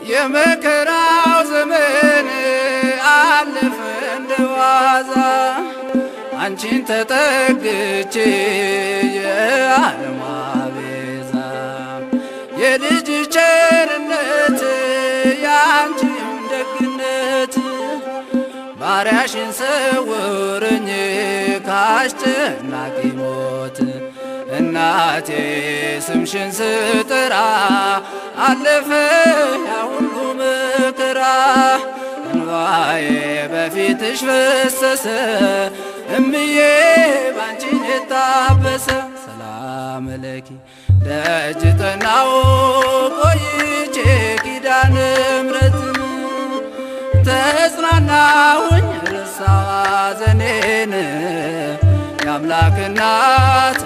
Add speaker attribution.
Speaker 1: የመከራው ዘመን አለፈ እንደዋዛ አንቺን ተጠግቼ የዓለም ቤዛ የልጅ ቸርነት ያንቺም ደግነት ባሪያሽን ሰውርኝ ካስጨናቂ ሞት እናቴ ስምሽን ስጠራ አለፈ ያ ሁሉ መከራ እንባዬ በፊትሽ ፈሰሰ እምዬ ባንቺን የታበሰ ሰላም ለኪ ደጅ ጠናው ቆይቼ ኪዳነ ምሕረትን ተጽናናሁኝ ረሳሁ ሐዘኔን የአምላክ እናት